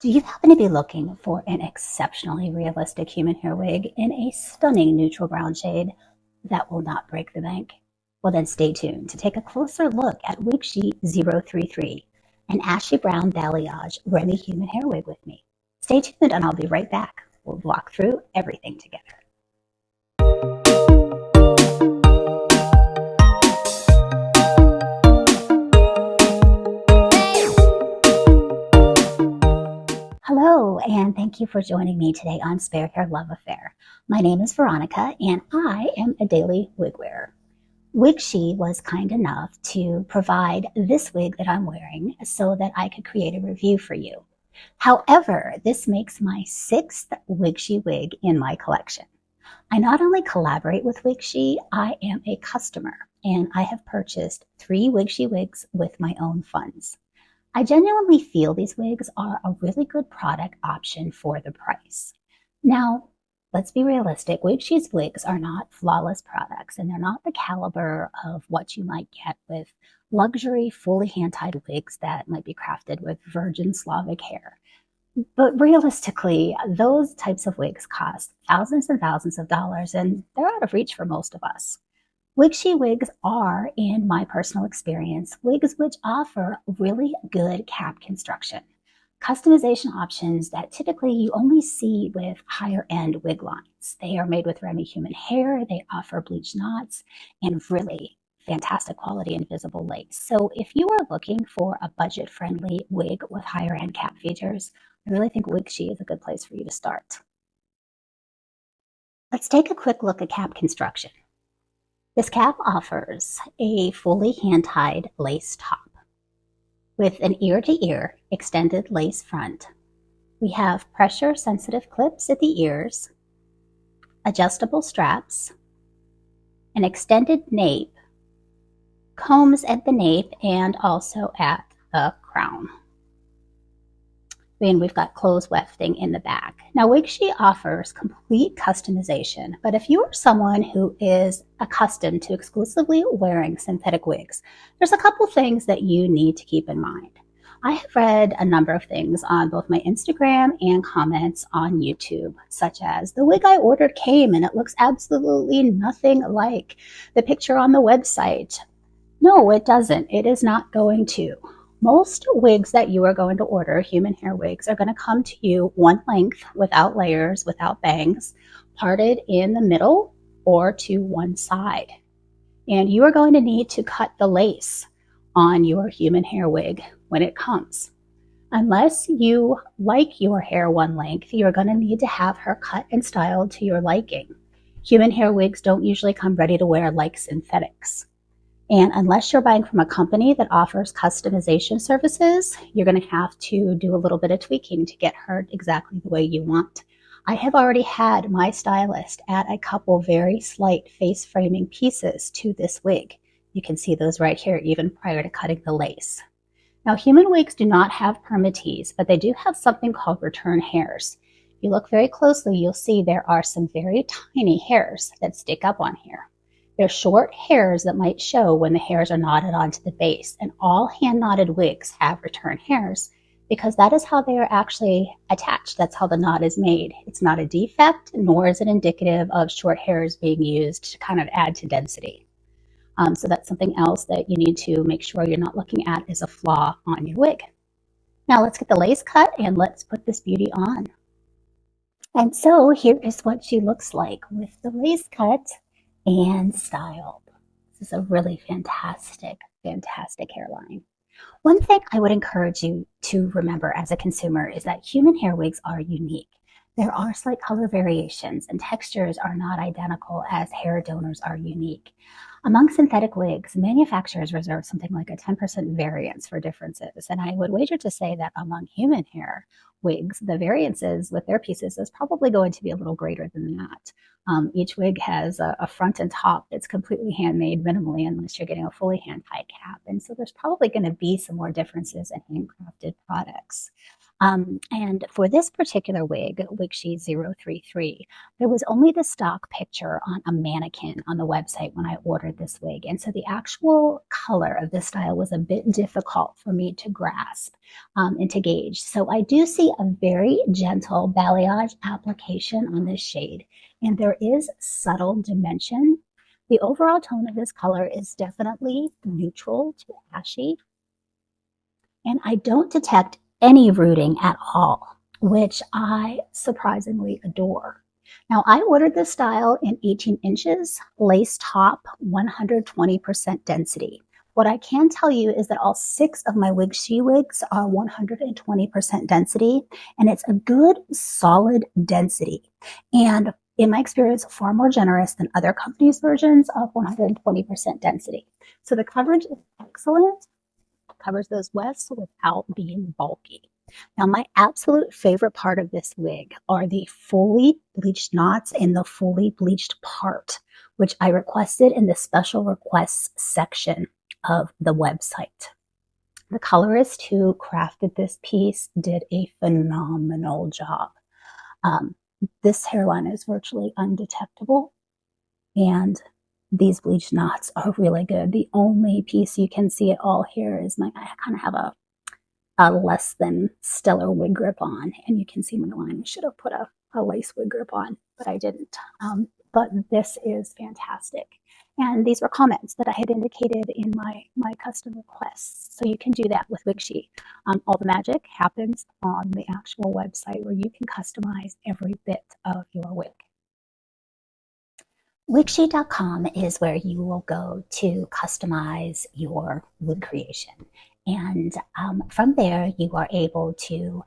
Do you happen to be looking for an exceptionally realistic human hair wig in a stunning neutral brown shade that will not break the bank? Well, then stay tuned to take a closer look at WigShe 033, an ashy brown balayage Remy human hair wig with me. Stay tuned and I'll be right back. We'll walk through everything together. Hello, and thank you for joining me today on Spare Hair Love Affair. My name is Veronica, and I am a daily wig wearer. WigShe was kind enough to provide this wig that I'm wearing so that I could create a review for you. However, this makes my 6th WigShe wig in my collection. I not only collaborate with WigShe, I am a customer, and I have purchased 3 WigShe wigs with my own funds. I genuinely feel these wigs are a really good product option for the price. Now, let's be realistic. WigShe's wigs are not flawless products, and they're not the caliber of what you might get with luxury, fully hand-tied wigs that might be crafted with virgin Slavic hair. But realistically, those types of wigs cost thousands and thousands of dollars, and they're out of reach for most of us. WigShe wigs are, in my personal experience, wigs which offer really good cap construction. Customization options that typically you only see with higher end wig lines. They are made with Remy human hair, they offer bleached knots, and really fantastic quality invisible lace. So if you are looking for a budget friendly wig with higher end cap features, I really think WigShe is a good place for you to start. Let's take a quick look at cap construction. This cap offers a fully hand-tied lace top with an ear-to-ear extended lace front. We have pressure-sensitive clips at the ears, adjustable straps, an extended nape, combs at the nape and also at the crown. And we've got clothes wefting in the back. Now, WigShe offers complete customization, but if you are someone who is accustomed to exclusively wearing synthetic wigs, there's a couple things that you need to keep in mind. I have read a number of things on both my Instagram and comments on YouTube, such as the wig I ordered came and it looks absolutely nothing like the picture on the website. No, it doesn't. It is not going to. Most wigs that you are going to order, human hair wigs, are going to come to you one length, without layers, without bangs, parted in the middle or to one side. And you are going to need to cut the lace on your human hair wig when it comes. Unless you like your hair one length, you're going to need to have her cut and styled to your liking. Human hair wigs don't usually come ready to wear like synthetics. And unless you're buying from a company that offers customization services, you're going to have to do a little bit of tweaking to get her exactly the way you want. I have already had my stylist add a couple very slight face framing pieces to this wig. You can see those right here, even prior to cutting the lace. Now, human wigs do not have permatease, but they do have something called return hairs. If you look very closely, you'll see there are some very tiny hairs that stick up on here. They're short hairs that might show when the hairs are knotted onto the base, and all hand-knotted wigs have return hairs because that is how they are actually attached. That's how the knot is made. It's not a defect, nor is it indicative of short hairs being used to kind of add to density. So that's something else that you need to make sure you're not looking at as a flaw on your wig. Now let's get the lace cut and let's put this beauty on. And so here is what she looks like with the lace cut and styled. This is a really fantastic, fantastic hairline. One thing I would encourage you to remember as a consumer is that human hair wigs are unique. There are slight color variations and textures are not identical as hair donors are unique. Among synthetic wigs, manufacturers reserve something like a 10% variance for differences, and I would wager to say that among human hair wigs, the variances with their pieces is probably going to be a little greater than that. Each wig has a front and top that's completely handmade minimally unless you're getting a fully hand-tied cap, and so there's probably going to be some more differences in handcrafted products. And for this particular wig, WigShe 033, there was only the stock picture on a mannequin on the website when I ordered this wig. And so the actual color of this style was a bit difficult for me to grasp and to gauge. So I do see a very gentle balayage application on this shade, and there is subtle dimension. The overall tone of this color is definitely neutral to ashy, and I don't detect any rooting at all, which I surprisingly adore. Now, I ordered this style in 18 inches, lace top, 120% density. What I can tell you is that all 6 of my WigShe wigs are 120% density, and it's a good, solid density. And in my experience, far more generous than other companies' versions of 120% density. So the coverage is excellent, covers those wefts without being bulky. Now, my absolute favorite part of this wig are the fully bleached knots in the fully bleached part, which I requested in the special requests section of the website. The colorist who crafted this piece did a phenomenal job. This hairline is virtually undetectable, and these bleach knots are really good. The only piece you can see at all here is I kind of have a less than stellar wig grip on, and you can see my line. I should have put a lace wig grip on, but I didn't. But this is fantastic. And these were comments that I had indicated in my custom requests. So you can do that with WigShe. All the magic happens on the actual website where you can customize every bit of your wig. WigShe.com is where you will go to customize your wig creation. And from there, you are able to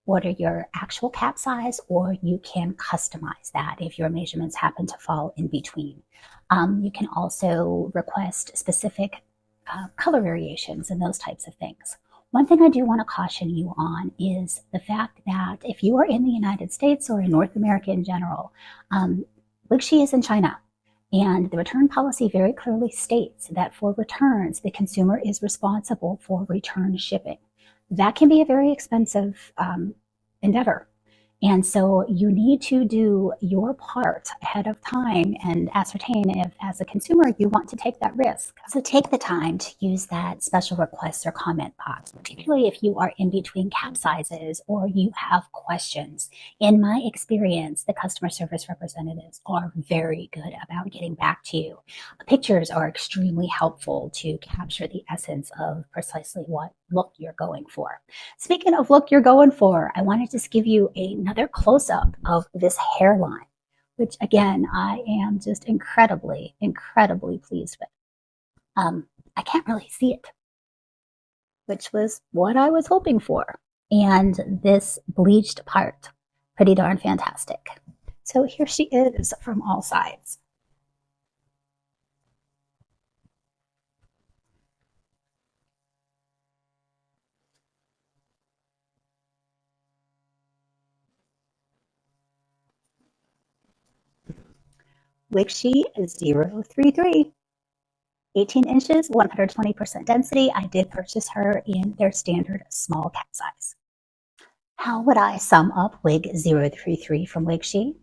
order your actual cap size, or you can customize that if your measurements happen to fall in between. You can also request specific color variations and those types of things. One thing I do want to caution you on is the fact that if you are in the United States or in North America in general, WigShe is in China. And the return policy very clearly states that for returns, the consumer is responsible for return shipping. That can be a very expensive endeavor. And so you need to do your part ahead of time and ascertain if, as a consumer, you want to take that risk. So take the time to use that special request or comment box, particularly if you are in between cap sizes or you have questions. In my experience, the customer service representatives are very good about getting back to you. Pictures are extremely helpful to capture the essence of precisely what look you're going for. Speaking of look you're going for, I wanted to just give you another close-up of this hairline, which again, I am just incredibly, incredibly pleased with. I can't really see it, which was what I was hoping for. And this bleached part, pretty darn fantastic. So here she is from all sides. WigShe 033. 18 inches, 120% density. I did purchase her in their standard small cap size. How would I sum up wig 033 from WigShe?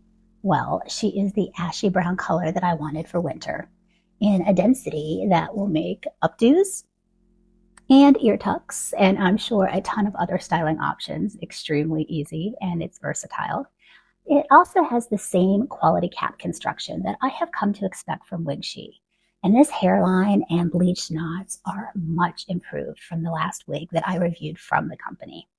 Well, she is the ashy brown color that I wanted for winter, in a density that will make updos and ear tucks, and I'm sure a ton of other styling options extremely easy, and it's versatile. It also has the same quality cap construction that I have come to expect from WigShe. And this hairline and bleached knots are much improved from the last wig that I reviewed from the company.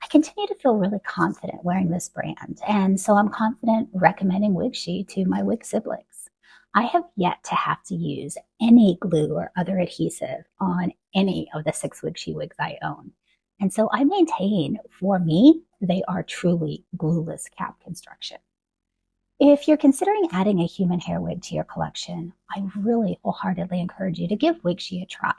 I continue to feel really confident wearing this brand, and so I'm confident recommending WigShe to my wig siblings. I have yet to have to use any glue or other adhesive on any of the 6 WigShe wigs I own. And so I maintain, for me, they are truly glueless cap construction. If you're considering adding a human hair wig to your collection, I really wholeheartedly encourage you to give WigShe a try.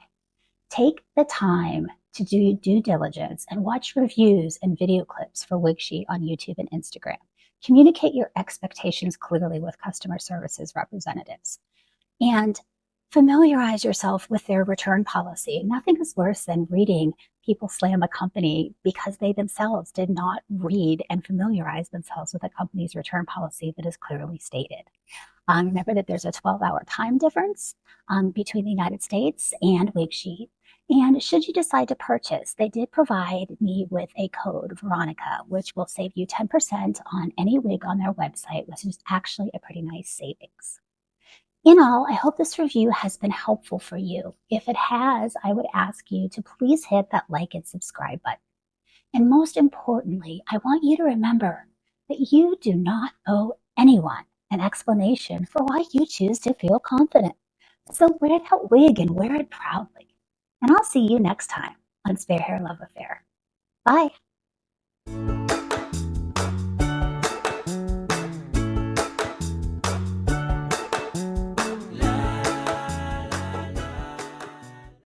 Take the time to do due diligence and watch reviews and video clips for WigShe on YouTube and Instagram. Communicate your expectations clearly with customer services representatives. And familiarize yourself with their return policy. Nothing is worse than reading people slam a company because they themselves did not read and familiarize themselves with a company's return policy that is clearly stated. Remember that there's a 12-hour time difference between the United States and WigShe. And should you decide to purchase, they did provide me with a code, Veronica, which will save you 10% on any wig on their website, which is actually a pretty nice savings. In all, I hope this review has been helpful for you. If it has, I would ask you to please hit that like and subscribe button. And most importantly, I want you to remember that you do not owe anyone an explanation for why you choose to feel confident. So wear that wig and wear it proudly. And I'll see you next time on Spare Hair Love Affair. Bye.